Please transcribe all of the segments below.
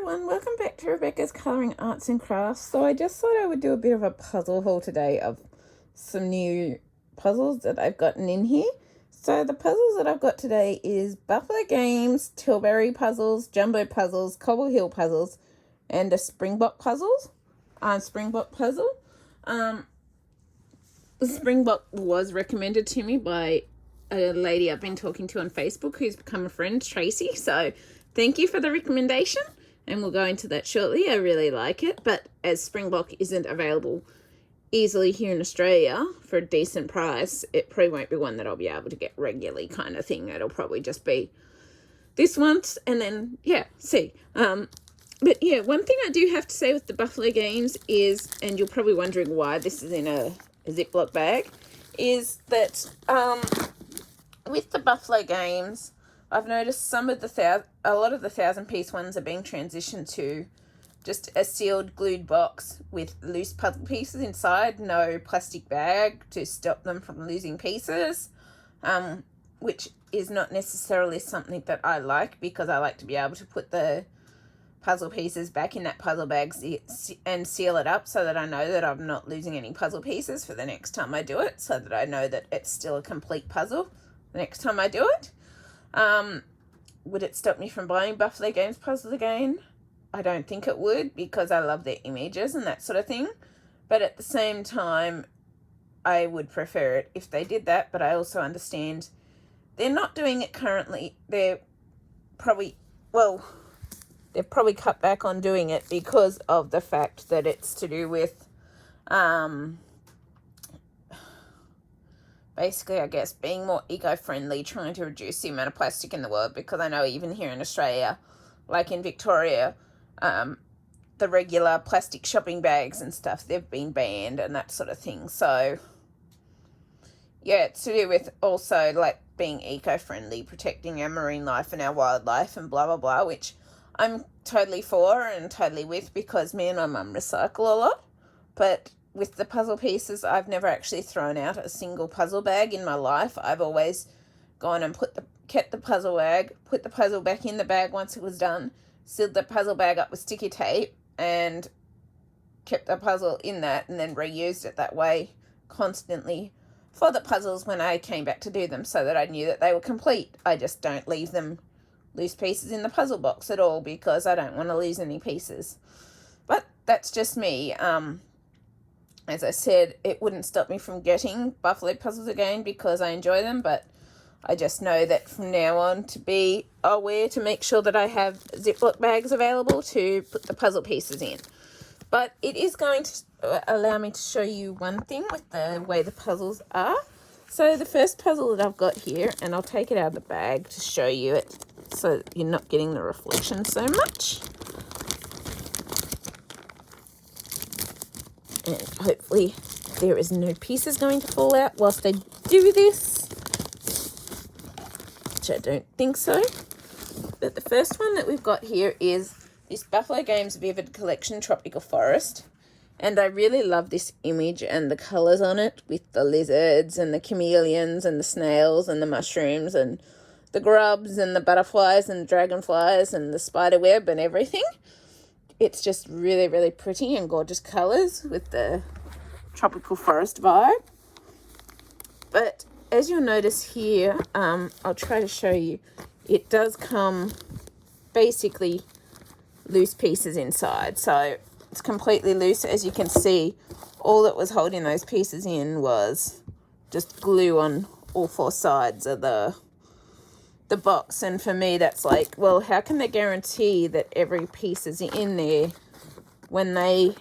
everyone, welcome back to Rebecca's Colouring Arts and Crafts. So I just thought I would do a bit of a puzzle haul today of some new puzzles that I've gotten in here. So the puzzles that I've got today is Buffalo Games, Tilbury puzzles, Jumbo puzzles, Cobble Hill puzzles, and a Springbok puzzle. The Springbok was recommended to me by a lady I've been talking to on Facebook who's become a friend, Tracy. So thank you for the recommendation, and we'll go into that shortly. I really like it, but as Springbok isn't available easily here in Australia for a decent price, it probably won't be one that I'll be able to get regularly kind of thing. It'll probably just be this once and then, see. But yeah, one thing I do have to say with the Buffalo Games is, and you're probably wondering why this is in a Ziploc bag, is that with the Buffalo Games, I've noticed a lot of the 1,000-piece ones are being transitioned to just a sealed glued box with loose puzzle pieces inside, no plastic bag to stop them from losing pieces, which is not necessarily something that I like, because I like to be able to put the puzzle pieces back in that puzzle bag and seal it up so that I know that I'm not losing any puzzle pieces for the next time I do it, so that I know that it's still a complete puzzle the next time I do it. Would it stop me from buying Buffalo Games puzzles again? I don't think it would, because I love their images and that sort of thing. But at the same time, I would prefer it if they did that. But I also understand they're not doing it currently. They've probably cut back on doing it because of the fact that it's to do with basically, I guess, being more eco-friendly, trying to reduce the amount of plastic in the world, because I know even here in Australia, like in Victoria, the regular plastic shopping bags and stuff, they've been banned and that sort of thing. So, yeah, it's to do with also, like, being eco-friendly, protecting our marine life and our wildlife and blah, blah, blah, which I'm totally for and totally with, because me and my mum recycle a lot. But with the puzzle pieces, I've never actually thrown out a single puzzle bag in my life. I've always gone and kept the puzzle bag, put the puzzle back in the bag once it was done, sealed the puzzle bag up with sticky tape, and kept the puzzle in that, and then reused it that way constantly for the puzzles when I came back to do them, so that I knew that they were complete. I just don't leave them loose pieces in the puzzle box at all, because I don't want to lose any pieces. But that's just me. As I said, it wouldn't stop me from getting Buffalo puzzles again, because I enjoy them, but I just know that from now on to be aware to make sure that I have Ziploc bags available to put the puzzle pieces in. But it is going to allow me to show you one thing with the way the puzzles are. So the first puzzle that I've got here, and I'll take it out of the bag to show you it so that you're not getting the reflection so much. And hopefully there is no pieces going to fall out whilst I do this, which I don't think so. But the first one that we've got here is this Buffalo Games Vivid Collection Tropical Forest. And I really love this image and the colours on it, with the lizards and the chameleons and the snails and the mushrooms and the grubs and the butterflies and the dragonflies and the spider web and everything. It's just really, really pretty and gorgeous colours with the tropical forest vibe. But as you'll notice here, I'll try to show you, it does come basically loose pieces inside. So it's completely loose. As you can see, all that was holding those pieces in was just glue on all four sides of the box. And for me, that's like, well, how can they guarantee that every piece is in there when they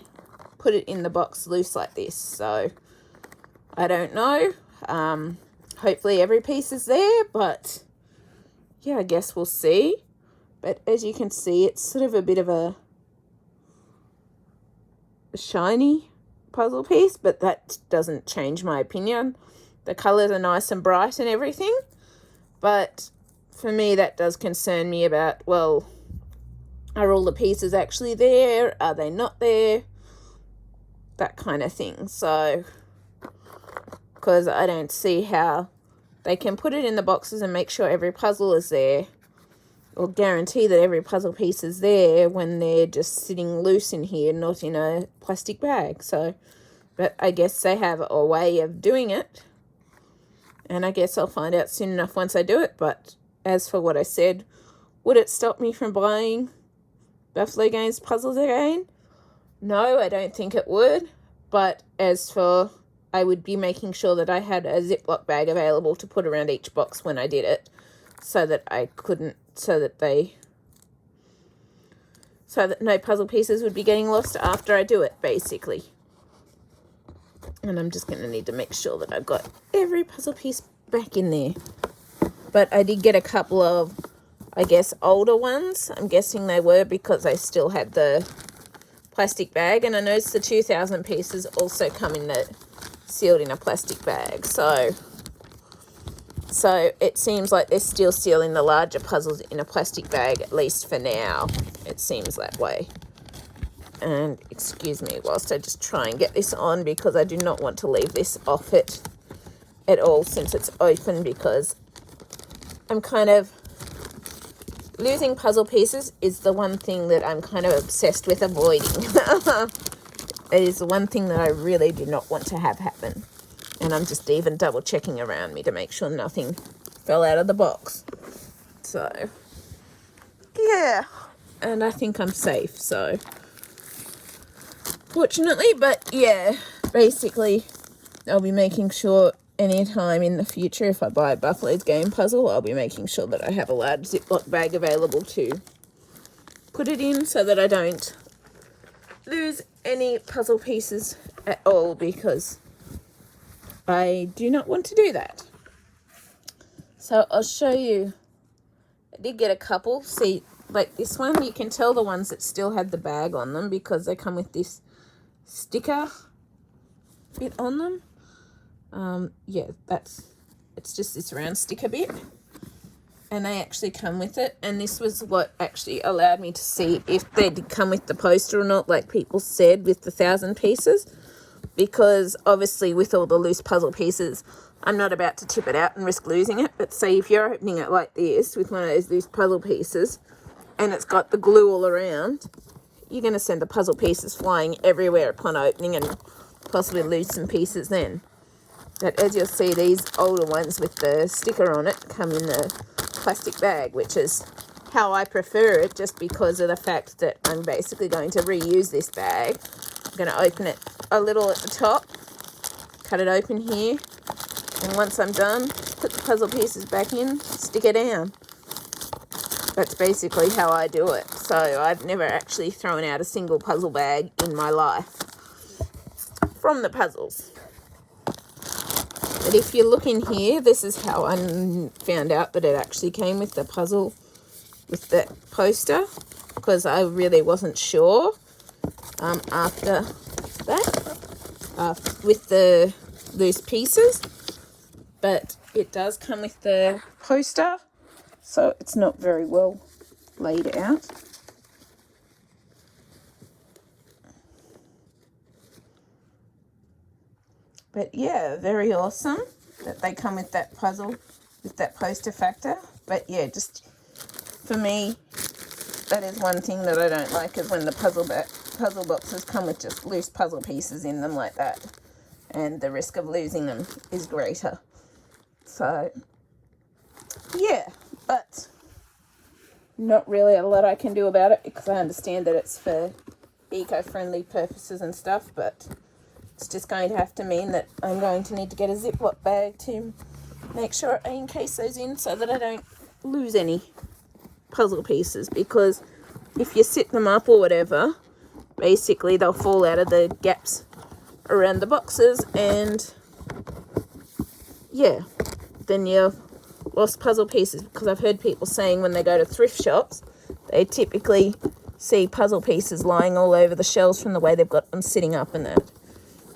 put it in the box loose like this? So I don't know. Hopefully every piece is there, but yeah, I guess we'll see. But as you can see, it's sort of a bit of a shiny puzzle piece, but that doesn't change my opinion. The colours are nice and bright and everything, but for me, that does concern me about, well, are all the pieces actually there? Are they not there? That kind of thing. So, because I don't see how they can put it in the boxes and make sure every puzzle is there or guarantee that every puzzle piece is there when they're just sitting loose in here, not in a plastic bag. So, but I guess they have a way of doing it, and I guess I'll find out soon enough once I do it. But as for what I said, would it stop me from buying Buffalo Games puzzles again? No, I don't think it would. But as for, I would be making sure that I had a Ziploc bag available to put around each box when I did it, so that no puzzle pieces would be getting lost after I do it, basically. And I'm just going to need to make sure that I've got every puzzle piece back in there. But I did get a couple of, I guess, older ones. I'm guessing they were because I still had the plastic bag. And I noticed the 2,000 pieces also come in the sealed in a plastic bag. So it seems like they're still sealing the larger puzzles in a plastic bag, at least for now. It seems that way. And excuse me whilst I just try and get this on, because I do not want to leave this off it at all since it's open, because I'm kind of losing puzzle pieces is the one thing that I'm kind of obsessed with avoiding. It is the one thing that I really do not want to have happen. And I'm just even double checking around me to make sure nothing fell out of the box. So, yeah. And I think I'm safe, so fortunately. But yeah, basically I'll be making sure anytime in the future if I buy a Buffalo's game puzzle, I'll be making sure that I have a large Ziploc bag available to put it in, so that I don't lose any puzzle pieces at all, because I do not want to do that. So I'll show you. I did get a couple. See, like this one, you can tell the ones that still had the bag on them because they come with this sticker bit on them. Yeah, it's just this round sticker bit, and they actually come with it. And this was what actually allowed me to see if they did come with the poster or not, like people said with the 1,000 pieces, because obviously with all the loose puzzle pieces, I'm not about to tip it out and risk losing it. But say if you're opening it like this with one of those loose puzzle pieces and it's got the glue all around, you're going to send the puzzle pieces flying everywhere upon opening and possibly lose some pieces then. But as you'll see, these older ones with the sticker on it come in the plastic bag, which is how I prefer it, just because of the fact that I'm basically going to reuse this bag. I'm going to open it a little at the top, cut it open here, and once I'm done, put the puzzle pieces back in, stick it down. That's basically how I do it. So I've never actually thrown out a single puzzle bag in my life from the puzzles. But if you look in here, this is how I found out that it actually came with the puzzle, with the poster, because I really wasn't sure after that, with the loose pieces. But it does come with the poster, so it's not very well laid out. But yeah, very awesome that they come with that puzzle, with that poster factor. But yeah, just for me, that is one thing that I don't like, is when the puzzle boxes come with just loose puzzle pieces in them like that. And the risk of losing them is greater. So, yeah, but not really a lot I can do about it, because I understand that it's for eco-friendly purposes and stuff, but it's just going to have to mean that I'm going to need to get a Ziploc bag to make sure I encase those in, so that I don't lose any puzzle pieces, because if you sit them up or whatever, basically they'll fall out of the gaps around the boxes, and yeah, then you've lost puzzle pieces. Because I've heard people saying when they go to thrift shops, they typically see puzzle pieces lying all over the shelves from the way they've got them sitting up and that.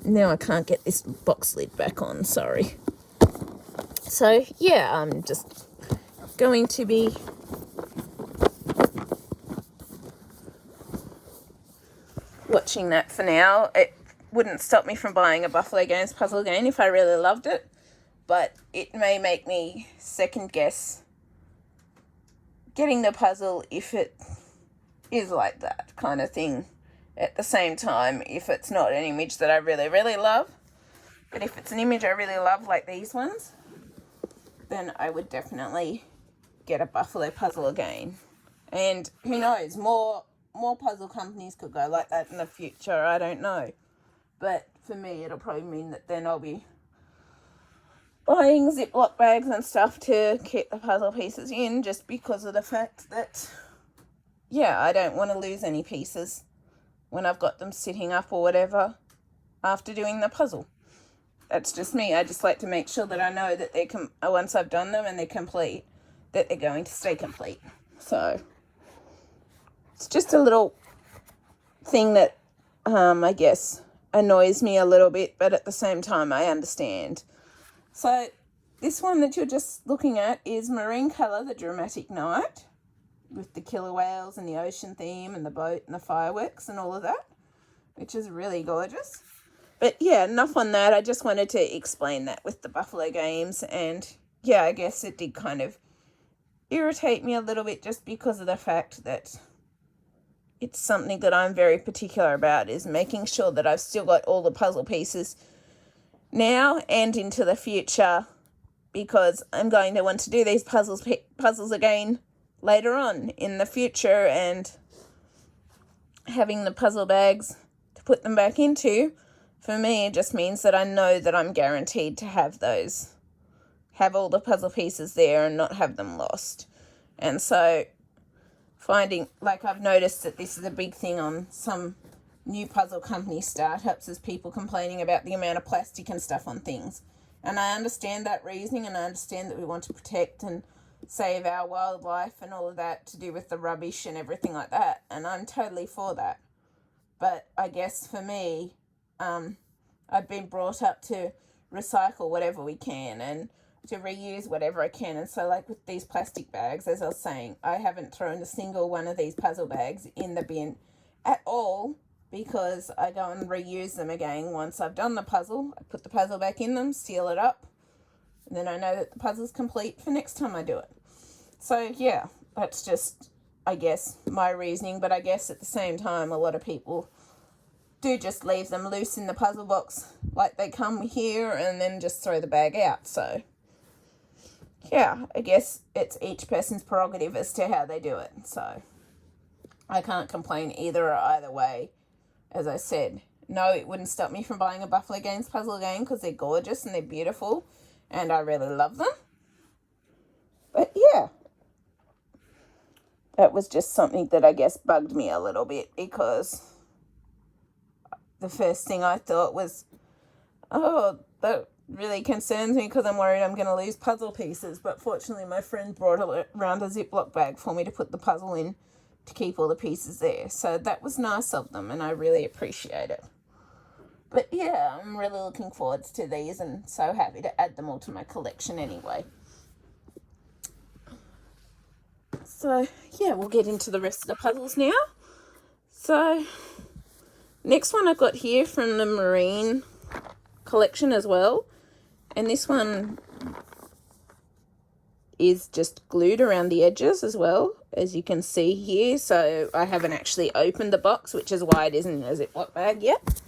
Now I can't get this box lid back on, sorry. So yeah, I'm just going to be watching that for now. It wouldn't stop me from buying a Buffalo Games puzzle again if I really loved it, but it may make me second guess getting the puzzle if it is like that kind of thing. At the same time, if it's not an image that I really, really love, but if it's an image I really love, like these ones, then I would definitely get a buffalo puzzle again. And who knows, more puzzle companies could go like that in the future, I don't know. But for me, it'll probably mean that then I'll be buying Ziploc bags and stuff to keep the puzzle pieces in, just because of the fact that, yeah, I don't want to lose any pieces when I've got them sitting up or whatever after doing the puzzle. That's just me. I just like to make sure that I know that they're once I've done them and they're complete, that they're going to stay complete. So it's just a little thing that I guess annoys me a little bit, but at the same time I understand. So this one that you're just looking at is Marine Colour, the Dramatic Night, with the killer whales and the ocean theme and the boat and the fireworks and all of that, which is really gorgeous. But yeah, enough on that. I just wanted to explain that with the Buffalo Games. And yeah, I guess it did kind of irritate me a little bit, just because of the fact that it's something that I'm very particular about, is making sure that I've still got all the puzzle pieces now and into the future, because I'm going to want to do these puzzles again later on in the future, and having the puzzle bags to put them back into, for me, it just means that I know that I'm guaranteed to have all the puzzle pieces there and not have them lost. And so I've noticed that this is a big thing on some new puzzle company startups, is people complaining about the amount of plastic and stuff on things. And I understand that reasoning, and I understand that we want to protect and save our wildlife and all of that to do with the rubbish and everything like that. And I'm totally for that. But I guess for me, I've been brought up to recycle whatever we can and to reuse whatever I can. And so, like with these plastic bags, as I was saying, I haven't thrown a single one of these puzzle bags in the bin at all, because I go and reuse them again once I've done the puzzle. I put the puzzle back in them, seal it up, and then I know that the puzzle's complete for next time I do it. So yeah, that's just, I guess, my reasoning. But I guess at the same time, a lot of people do just leave them loose in the puzzle box like they come here and then just throw the bag out. So yeah, I guess it's each person's prerogative as to how they do it. So I can't complain either way. As I said, no, it wouldn't stop me from buying a Buffalo Games puzzle again, because they're gorgeous and they're beautiful and I really love them. But yeah, that was just something that I guess bugged me a little bit, because the first thing I thought was, oh, that really concerns me because I'm worried I'm going to lose puzzle pieces. But fortunately, my friend brought around a Ziploc bag for me to put the puzzle in to keep all the pieces there. So that was nice of them, and I really appreciate it. But yeah, I'm really looking forward to these and so happy to add them all to my collection anyway. So yeah, we'll get into the rest of the puzzles now. So next one I've got here from the Marine collection as well. And this one is just glued around the edges as well, as you can see here. So I haven't actually opened the box, which is why it isn't in a Ziploc bag yet.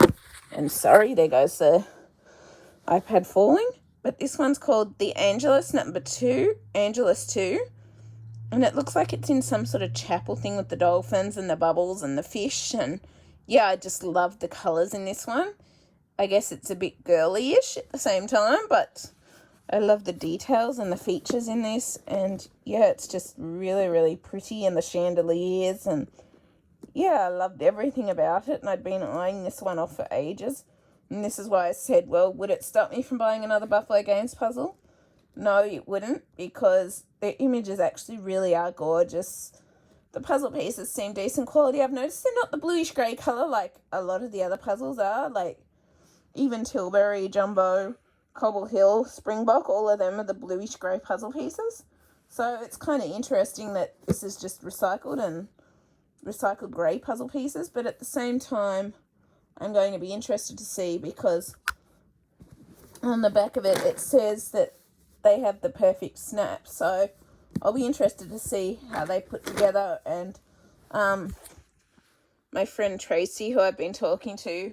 And sorry, there goes the iPad falling. But this one's called the Angelus 2. And it looks like it's in some sort of chapel thing with the dolphins and the bubbles and the fish. And yeah, I just love the colours in this one. I guess it's a bit girly-ish at the same time, but I love the details and the features in this. And yeah, it's just really, really pretty, and the chandeliers. And yeah, I loved everything about it. And I'd been eyeing this one off for ages. And this is why I said, well, would it stop me from buying another Buffalo Games puzzle? No, it wouldn't, because the images actually really are gorgeous. The puzzle pieces seem decent quality. I've noticed they're not the bluish grey colour like a lot of the other puzzles are. Like even Tilbury, Jumbo, Cobble Hill, Springbok, all of them are the bluish grey puzzle pieces. So it's kind of interesting that this is just recycled grey puzzle pieces. But at the same time, I'm going to be interested to see, because on the back of it, it says that they have the perfect snap. So I'll be interested to see how they put together. And my friend Tracy, who I've been talking to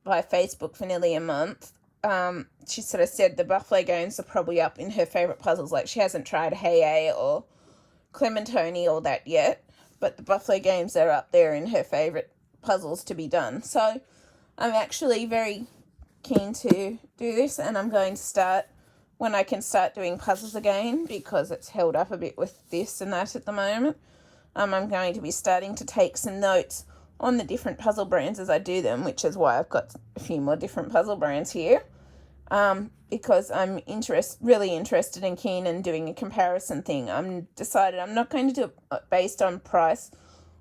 by Facebook for nearly a month, she sort of said the buffalo games are probably up in her favourite puzzles. Like, she hasn't tried Hey or Clementoni or that yet, but the buffalo games are up there in her favourite puzzles to be done. So I'm actually very keen to do this, and I'm going to start when I can start doing puzzles again, because it's held up a bit with this and that at the moment. I'm going to be starting to take some notes on the different puzzle brands as I do them, which is why I've got a few more different puzzle brands here, because I'm really interested and keen in doing a comparison thing. I'm decided I'm not going to do it based on price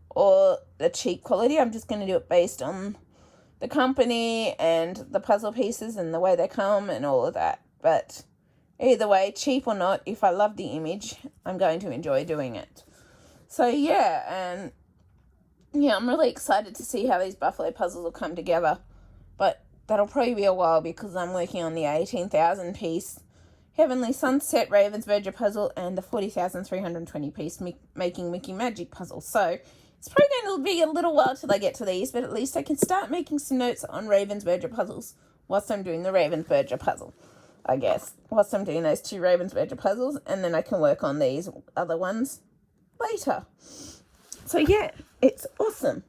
or the cheap quality. I'm just going to do it based on the company and the puzzle pieces and the way they come and all of that. But either way, cheap or not, if I love the image, I'm going to enjoy doing it. So yeah, and yeah, I'm really excited to see how these buffalo puzzles will come together. But that'll probably be a while, because I'm working on the 18,000 piece Heavenly Sunset Ravensburger puzzle and the 40,320 piece Making Mickey Magic puzzle. So it's probably going to be a little while till I get to these, but at least I can start making some notes on Ravensburger puzzles whilst I'm doing the Ravensburger puzzle, I guess. Whilst I'm doing those 2 Ravensburger puzzles, and then I can work on these other ones later. So yeah, it's awesome.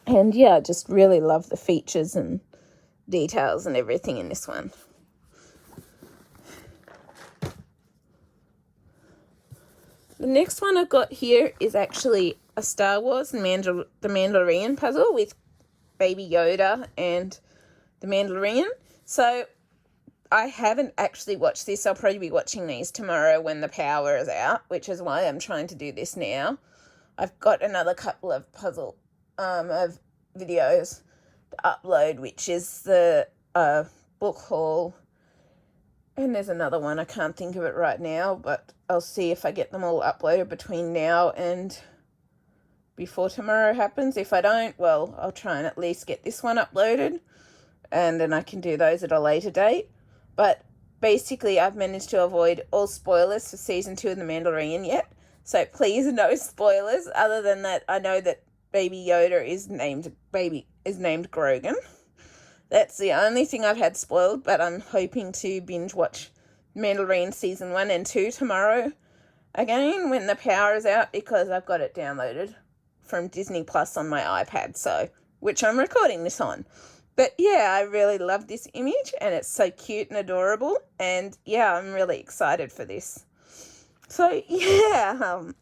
And yeah, I just really love the features and details and everything in this one. The next one I've got here is actually a Star Wars and the Mandalorian puzzle with Baby Yoda and the Mandalorian. So I haven't actually watched this. I'll probably be watching these tomorrow when the power is out, which is why I'm trying to do this now. I've got another couple of puzzle of videos to upload, which is the book haul. And there's another one, I can't think of it right now, but I'll see if I get them all uploaded between now and before tomorrow happens. If I don't, well, I'll try and at least get this one uploaded, and then I can do those at a later date. But basically, I've managed to avoid all spoilers for Season 2 of The Mandalorian yet. So please, no spoilers. Other than that, I know that Baby Yoda is named Grogan. That's the only thing I've had spoiled, but I'm hoping to binge watch Mandalorian Season 1 and 2 tomorrow again when the power is out, because I've got it downloaded from Disney Plus on my iPad, so which I'm recording this on. But yeah, I really love this image, and it's so cute and adorable, and yeah, I'm really excited for this. So yeah,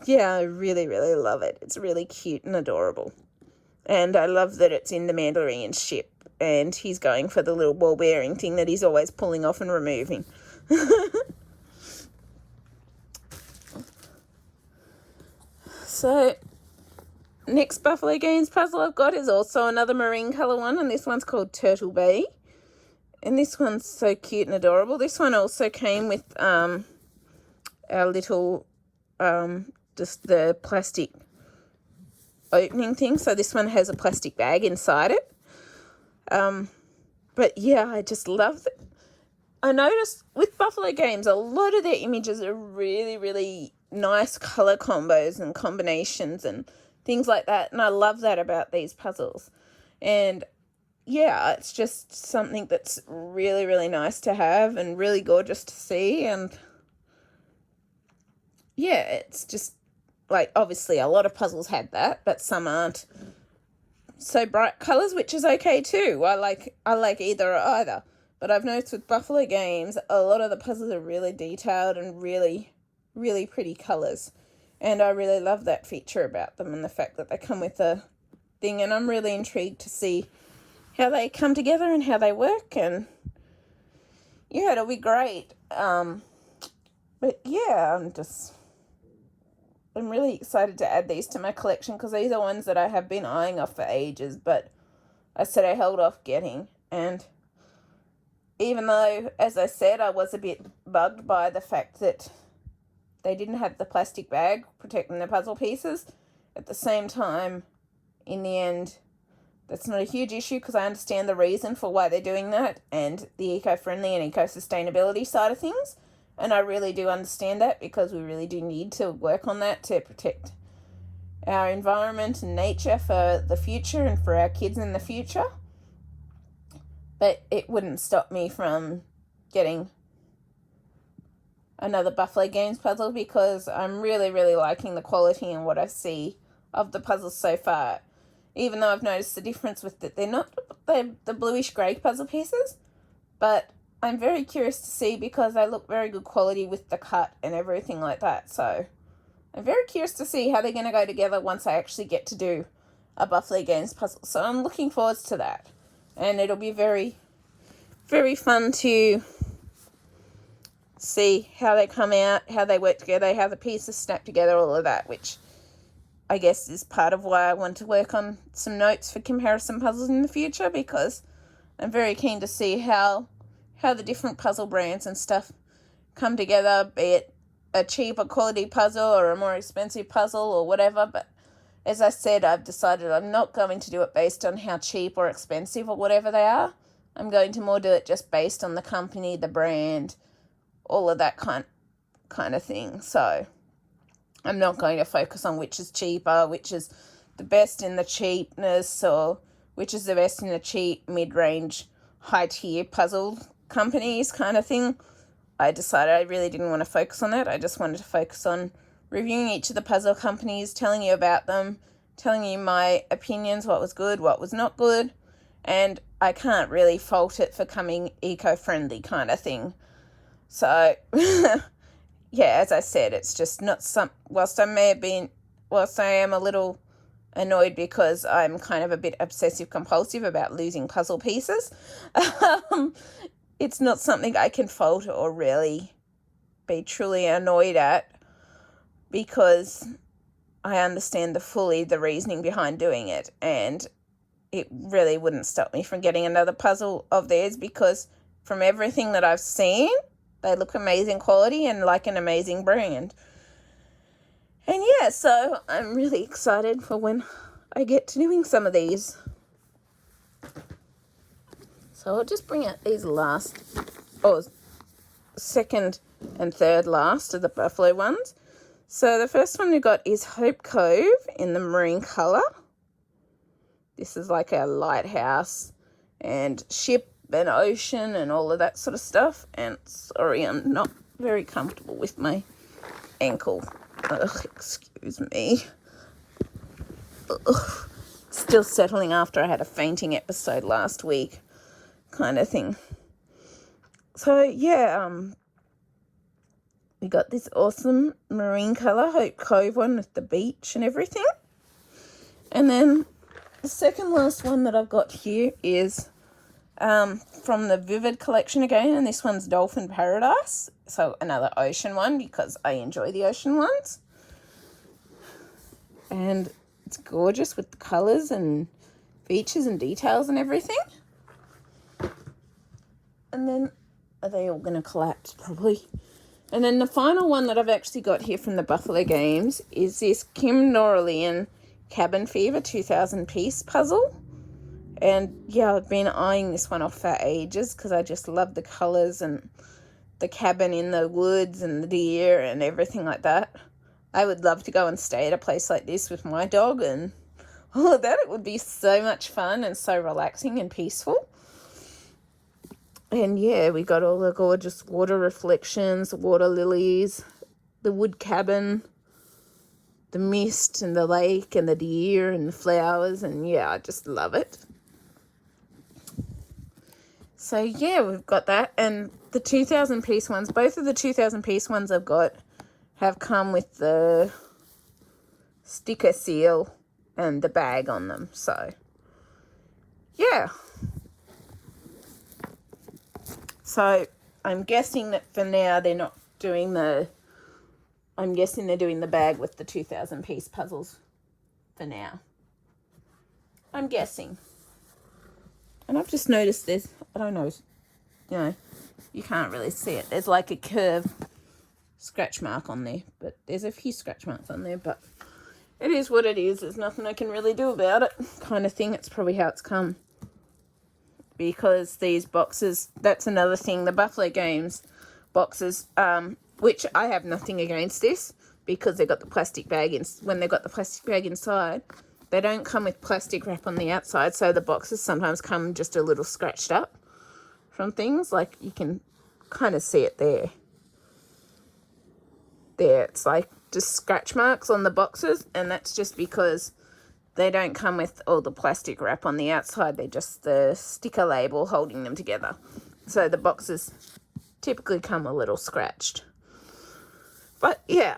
I really, really love it. It's really cute and adorable. And I love that it's in the Mandalorian ship, and he's going for the little ball bearing thing that he's always pulling off and removing. So, next Buffalo Games puzzle I've got is also another marine colour one, and this one's called Turtle Bay. And this one's so cute and adorable. This one also came with our little, just the plastic opening thing. So this one has a plastic bag inside it. But yeah, I just love it. I noticed with Buffalo Games, a lot of their images are really, really nice colour combos and combinations and things like that. And I love that about these puzzles. And yeah, it's just something that's really, really nice to have and really gorgeous to see. And yeah, it's just, like, obviously a lot of puzzles had that, but some aren't so bright colours, which is okay too. I like either or either. But I've noticed with Buffalo Games, a lot of the puzzles are really detailed and really, really pretty colours. And I really love that feature about them, and the fact that they come with a thing. And I'm really intrigued to see how they come together and how they work. And yeah, it'll be great. But yeah, I'm really excited to add these to my collection, because these are ones that I have been eyeing off for ages, but I said I held off getting. And even though, as I said, I was a bit bugged by the fact that they didn't have the plastic bag protecting the puzzle pieces, at the same time, in the end, that's not a huge issue, because I understand the reason for why they're doing that and the eco-friendly and eco-sustainability side of things. And I really do understand that, because we really do need to work on that to protect our environment and nature for the future and for our kids in the future. But it wouldn't stop me from getting another Buffalo Games puzzle, because I'm really, really liking the quality and what I see of the puzzles so far. Even though I've noticed the difference with that, they're not the bluish grey puzzle pieces, but I'm very curious to see, because they look very good quality with the cut and everything like that. So I'm very curious to see how they're going to go together once I actually get to do a Buffalo Games puzzle. So I'm looking forward to that. And it'll be very, very fun to see how they come out, how they work together, how the pieces snap together, all of that, which I guess is part of why I want to work on some notes for comparison puzzles in the future, because I'm very keen to see how the different puzzle brands and stuff come together, be it a cheaper quality puzzle or a more expensive puzzle or whatever. But as I said, I've decided I'm not going to do it based on how cheap or expensive or whatever they are. I'm going to more do it just based on the company, the brand, all of that kind of thing. So I'm not going to focus on which is cheaper, which is the best in the cheapness, or which is the best in the cheap, mid-range, high-tier puzzle companies kind of thing. I decided I really didn't want to focus on that. I just wanted to focus on reviewing each of the puzzle companies, telling you about them, telling you my opinions, what was good, what was not good, and I can't really fault it for coming eco-friendly kind of thing. So, yeah, as I said, it's just not whilst I am a little annoyed because I'm kind of a bit obsessive compulsive about losing puzzle pieces, it's not something I can fault or really be truly annoyed at, because I understand the reasoning behind doing it, and it really wouldn't stop me from getting another puzzle of theirs, because from everything that I've seen, they look amazing quality and like an amazing brand. And yeah, so I'm really excited for when I get to doing some of these. So I'll just bring out these second and third last of the Buffalo ones. So the first one we got is Hope Cove in the marine colour. This is like a lighthouse and ship and ocean and all of that sort of stuff. And sorry, I'm not very comfortable with my ankle. Ugh, excuse me. Ugh. Still settling after I had a fainting episode last week, kind of thing. So yeah, we got this awesome marine colour Hope Cove one with the beach and everything. And then the second last one that I've got here is from the Vivid collection again, and this one's Dolphin Paradise. So another ocean one, because I enjoy the ocean ones. And it's gorgeous with the colours and features and details and everything. And then, are they all going to collapse? Probably. And then the final one that I've actually got here from the Buffalo Games is this Kim Norelian Cabin Fever 2000 piece puzzle. And yeah, I've been eyeing this one off for ages because I just love the colours and the cabin in the woods and the deer and everything like that. I would love to go and stay at a place like this with my dog and all of that. It would be so much fun and so relaxing and peaceful. And yeah, we got all the gorgeous water reflections, water lilies, the wood cabin, the mist and the lake and the deer and the flowers. And yeah, I just love it. So yeah, we've got that. And the 2000 piece ones, both of the 2000 piece ones I've got have come with the sticker seal and the bag on them. So yeah. So I'm guessing that for now they're not doing I'm guessing they're doing the bag with the 2000 piece puzzles for now. I'm guessing. And I've just noticed this, I don't know, you can't really see it. There's like a curved scratch mark on there, but there's a few scratch marks on there, but it is what it is. There's nothing I can really do about it, kind of thing. It's probably how it's come. Because these boxes, that's another thing, the Buffalo Games boxes, which I have nothing against this because they've got the plastic bag in. When they've got the plastic bag inside, they don't come with plastic wrap on the outside, so the boxes sometimes come just a little scratched up from things. Like you can kind of see it there. There, it's like just scratch marks on the boxes, and that's just because they don't come with all the plastic wrap on the outside. They're just the sticker label holding them together. So the boxes typically come a little scratched. But yeah.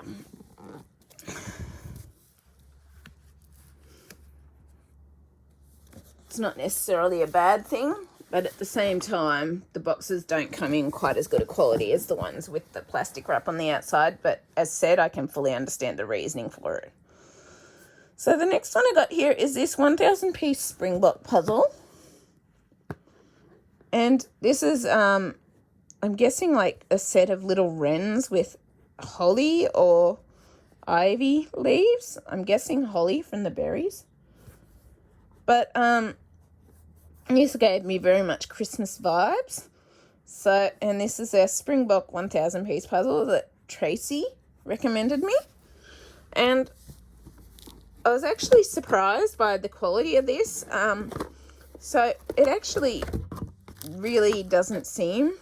It's not necessarily a bad thing, but at the same time, the boxes don't come in quite as good a quality as the ones with the plastic wrap on the outside. But as said, I can fully understand the reasoning for it. So the next one I got here is this 1,000 piece Springbok puzzle. And this is, I'm guessing like a set of little wrens with holly or ivy leaves. I'm guessing holly from the berries. But this gave me very much Christmas vibes. So, and this is a Springbok 1,000 piece puzzle that Tracy recommended me. And I was actually surprised by the quality of this. So it actually really doesn't seem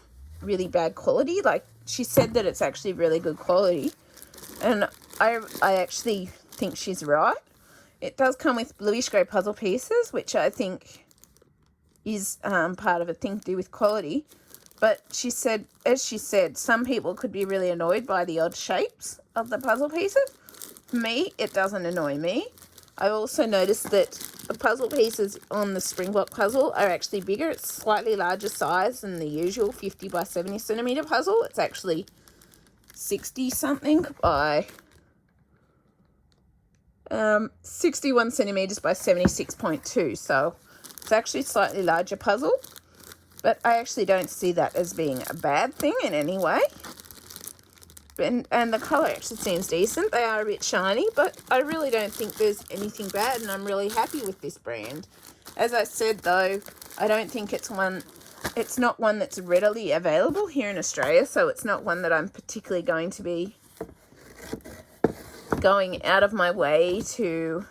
really bad quality. Like she said that it's actually really good quality. And I actually think she's right. It does come with bluish grey puzzle pieces, which I think is part of a thing to do with quality. But she said, as she said, some people could be really annoyed by the odd shapes of the puzzle pieces. For me, it doesn't annoy me. I also noticed that the puzzle pieces on the Springbok puzzle are actually bigger. It's slightly larger size than the usual 50 by 70 centimetre puzzle. It's actually 60 something by 61 centimetres by 76.2. So it's actually a slightly larger puzzle. But I actually don't see that as being a bad thing in any way. And the colour actually seems decent. They are a bit shiny, but I really don't think there's anything bad, and I'm really happy with this brand. As I said, though, I don't think it's not one that's readily available here in Australia, so it's not one that I'm particularly going to be going out of my way to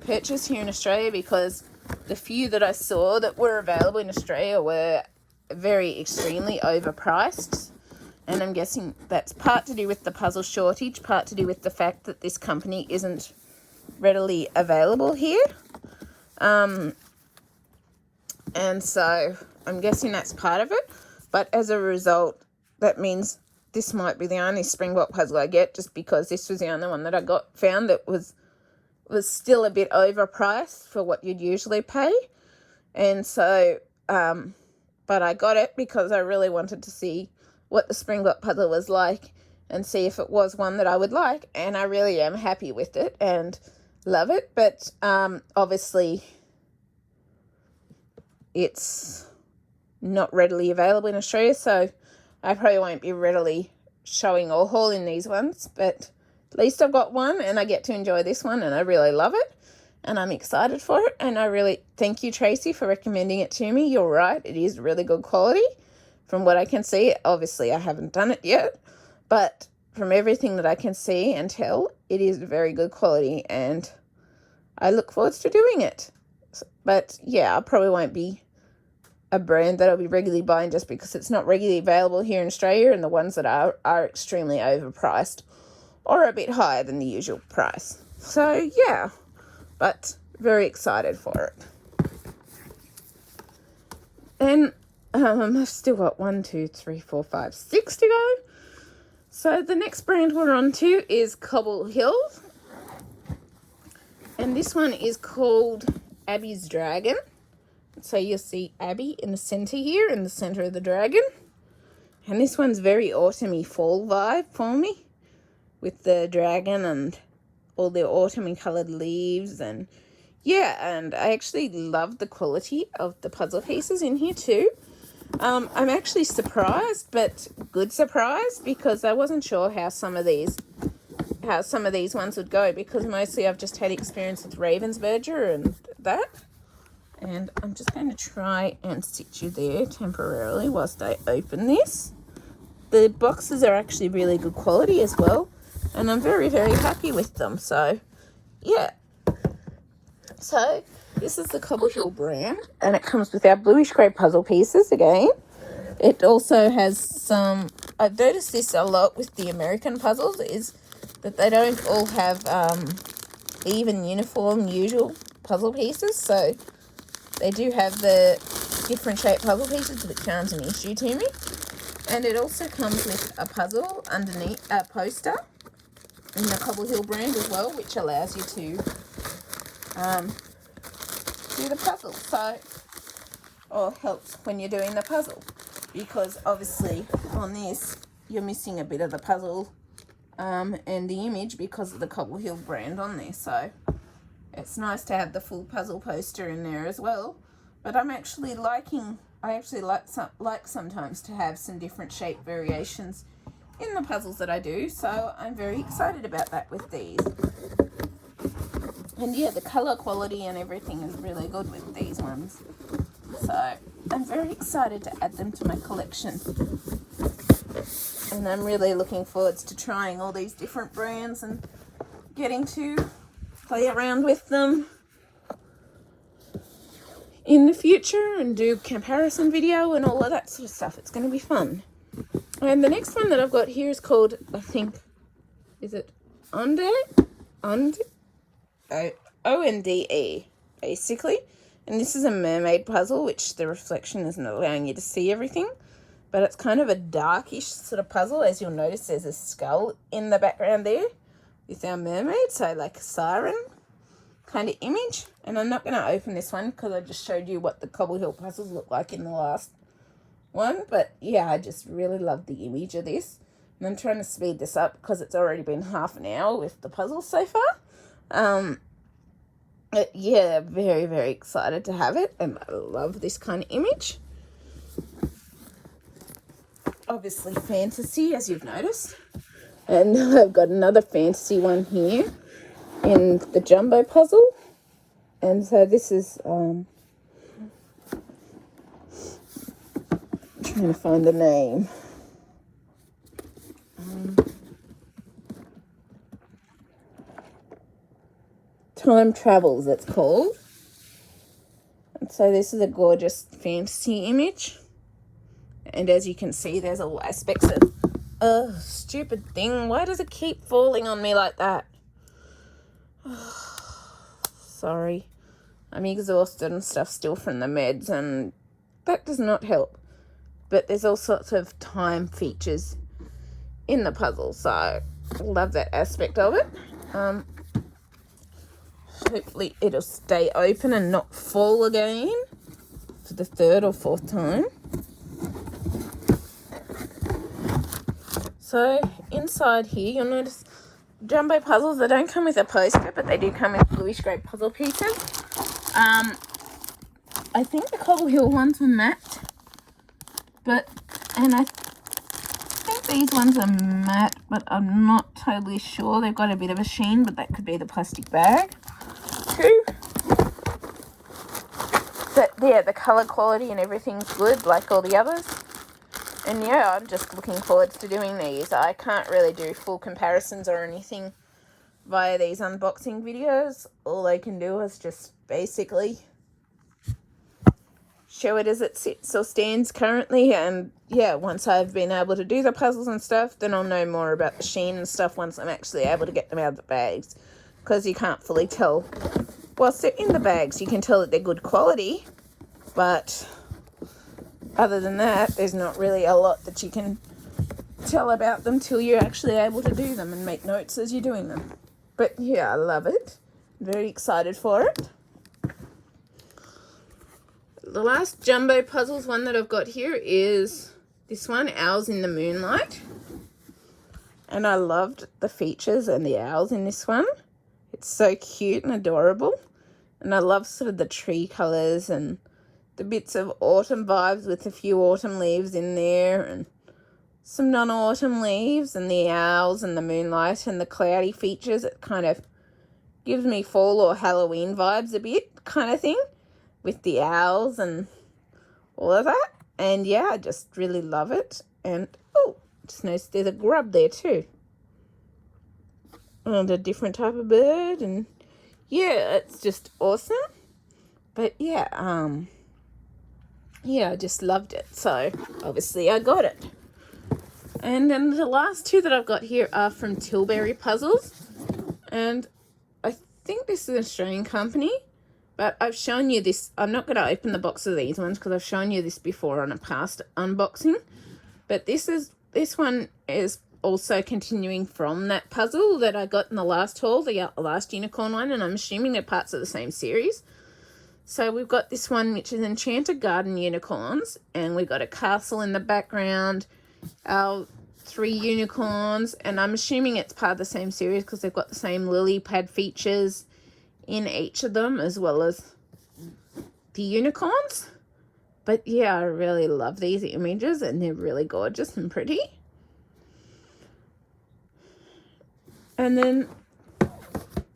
purchase here in Australia, because the few that I saw that were available in Australia were very extremely overpriced, and I'm guessing that's part to do with the puzzle shortage, part to do with the fact that this company isn't readily available here, and so I'm guessing that's part of it. But as a result, that means this might be the only Springbok puzzle I get, just because this was the only one that I found that was still a bit overpriced for what you'd usually pay. And so but I got it because I really wanted to see what the Springbok puzzle was like and see if it was one that I would like. And I really am happy with it and love it. But obviously it's not readily available in Australia, so I probably won't be readily showing or hauling these ones. But at least I've got one and I get to enjoy this one, and I really love it. And I'm excited for it, and I really thank you, Tracy, for recommending it to me. You're right, it is really good quality from what I can see. Obviously, I haven't done it yet, but from everything that I can see and tell, it is very good quality, and I look forward to doing it. But yeah, I probably won't be a brand that I'll be regularly buying just because it's not regularly available here in Australia, and the ones that are extremely overpriced or a bit higher than the usual price. So yeah. But very excited for it. And I've still got 1, 2, 3, 4, 5, 6 to go. So the next brand we're on to is Cobble Hill. And this one is called Abby's Dragon. So you'll see Abby in the centre here, in the centre of the dragon. And this one's very autumny fall vibe for me, with the dragon and all the autumny coloured leaves. And yeah, and I actually love the quality of the puzzle pieces in here too. I'm actually surprised, but good surprise, because I wasn't sure how some of these ones would go, because mostly I've just had experience with Ravensburger and that. And I'm just going to try and sit you there temporarily whilst I open this. The boxes are actually really good quality as well, and I'm very, very happy with them. So, yeah. So, this is the Cobble Hill brand, and it comes with our bluish grey puzzle pieces again. It also has some, I've noticed this a lot with the American puzzles, is that they don't all have even uniform usual puzzle pieces. So they do have the different shaped puzzle pieces, which aren't an issue to me. And it also comes with a puzzle underneath, a poster in the Cobble Hill brand as well, which allows you to do the puzzle. So, or helps when you're doing the puzzle, because obviously on this you're missing a bit of the puzzle and the image because of the Cobble Hill brand on there. So it's nice to have the full puzzle poster in there as well. But I'm actually liking, I actually like sometimes to have some different shape variations in the puzzles that I do. So I'm very excited about that with these. And yeah, the colour quality and everything is really good with these ones. So I'm very excited to add them to my collection. And I'm really looking forward to trying all these different brands and getting to play around with them in the future and do comparison video and all of that sort of stuff. It's going to be fun. And the next one that I've got here is called, I think, is it Onde? O-N-D-E, basically. And this is a mermaid puzzle, which the reflection isn't allowing you to see everything. But it's kind of a darkish sort of puzzle. As you'll notice, there's a skull in the background there with our mermaid. So like a siren kind of image. And I'm not going to open this one because I just showed you what the Cobble Hill puzzles look like in the last one. But yeah, I just really love the image of this. And I'm trying to speed this up because it's already been half an hour with the puzzle so far. But yeah, very, very excited to have it. And I love this kind of image. Obviously fantasy, as you've noticed. And I've got another fantasy one here in the jumbo puzzle. And so this is trying to find the name. Time Travels, it's called. And so this is a gorgeous fantasy image. And as you can see, there's all aspects of, oh, stupid thing. Why does it keep falling on me like that? Sorry. I'm exhausted and stuff still from the meds, and that does not help. But there's all sorts of time features in the puzzle, so I love that aspect of it. Hopefully it'll stay open and not fall again for the third or fourth time. So inside here, you'll notice jumbo puzzles. They don't come with a poster, but they do come with bluish grey puzzle pieces. I think the Cobble Hill ones were matte, and I think these ones are matte, but I'm not totally sure. They've got a bit of a sheen, but that could be the plastic bag too. But yeah, the colour quality and everything's good, like all the others. And yeah, I'm just looking forward to doing these. I can't really do full comparisons or anything via these unboxing videos. All I can do is just basically show it as it sits or stands currently. And yeah, once I've been able to do the puzzles and stuff, then I'll know more about the sheen and stuff once I'm actually able to get them out of the bags. Because you can't fully tell. Whilst they're in the bags, you can tell that they're good quality. But other than that, there's not really a lot that you can tell about them till you're actually able to do them and make notes as you're doing them. But yeah, I love it. Very excited for it. The last jumbo puzzles one that I've got here is this one, Owls in the Moonlight. And I loved the features and the owls in this one. It's so cute and adorable. And I love sort of the tree colours and the bits of autumn vibes with a few autumn leaves in there and some non-autumn leaves and the owls and the moonlight and the cloudy features. It kind of gives me fall or Halloween vibes a bit kind of thing. with the owls and all of that. And yeah, I just really love it. And oh, just noticed there's a grub there too. And a different type of bird. And yeah, it's just awesome. But yeah, I just loved it. So obviously I got it. And then the last two that I've got here are from Tilbury Puzzles. And I think this is an Australian company. But I've shown you this. I'm not going to open the box of these ones because I've shown you this before on a past unboxing. But this one is also continuing from that puzzle that I got in the last haul, the last unicorn one. And I'm assuming they're parts of the same series. So we've got this one, which is Enchanted Garden Unicorns. And we've got a castle in the background. Our 3 unicorns. And I'm assuming it's part of the same series because they've got the same lily pad features in each of them, as well as the unicorns. But yeah, I really love these images, and they're really gorgeous and pretty. And then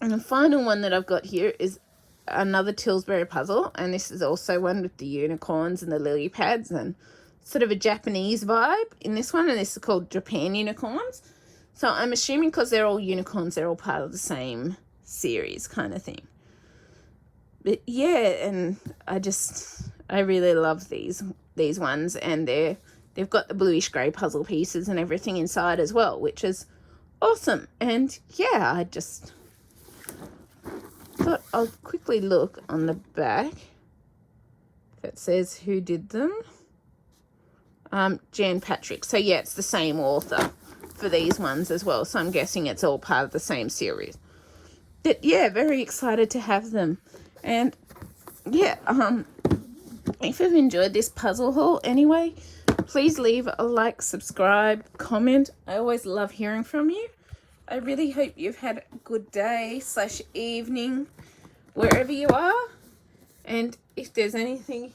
the final one that I've got here is another Tilbury puzzle, and this is also one with the unicorns and the lily pads and sort of a Japanese vibe in this one, and this is called Japan Unicorns. So I'm assuming because they're all unicorns, they're all part of the same series kind of thing. But yeah, and I really love these ones, and they've got the bluish grey puzzle pieces and everything inside as well, which is awesome. And yeah, I just thought I'll quickly look on the back if it says who did them. Jan Patrick. So yeah, it's the same author for these ones as well, so I'm guessing it's all part of the same series. But yeah, very excited to have them. And yeah, if you've enjoyed this puzzle haul anyway, please leave a like, subscribe, comment. I always love hearing from you. I really hope you've had a good day / evening wherever you are. And if there's anything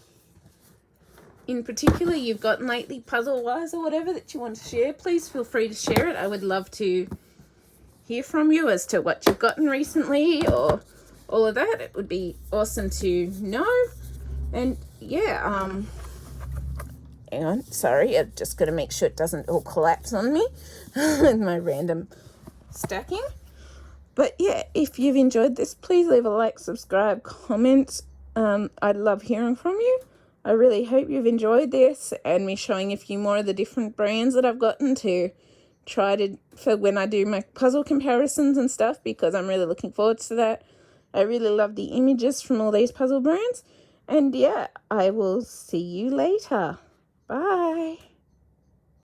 in particular you've gotten lately puzzle wise or whatever that you want to share, please feel free to share it. I would love to hear from you as to what you've gotten recently or all of that. It would be awesome to know. And yeah, hang on, sorry, I've just got to make sure it doesn't all collapse on me with my random stacking. But yeah, if you've enjoyed this, please leave a like, subscribe, comment. I'd love hearing from you. I really hope you've enjoyed this and me showing a few more of the different brands that I've gotten to try for when I do my puzzle comparisons and stuff, because I'm really looking forward to that. I really love the images from all these puzzle brands. And yeah, I will see you later. Bye.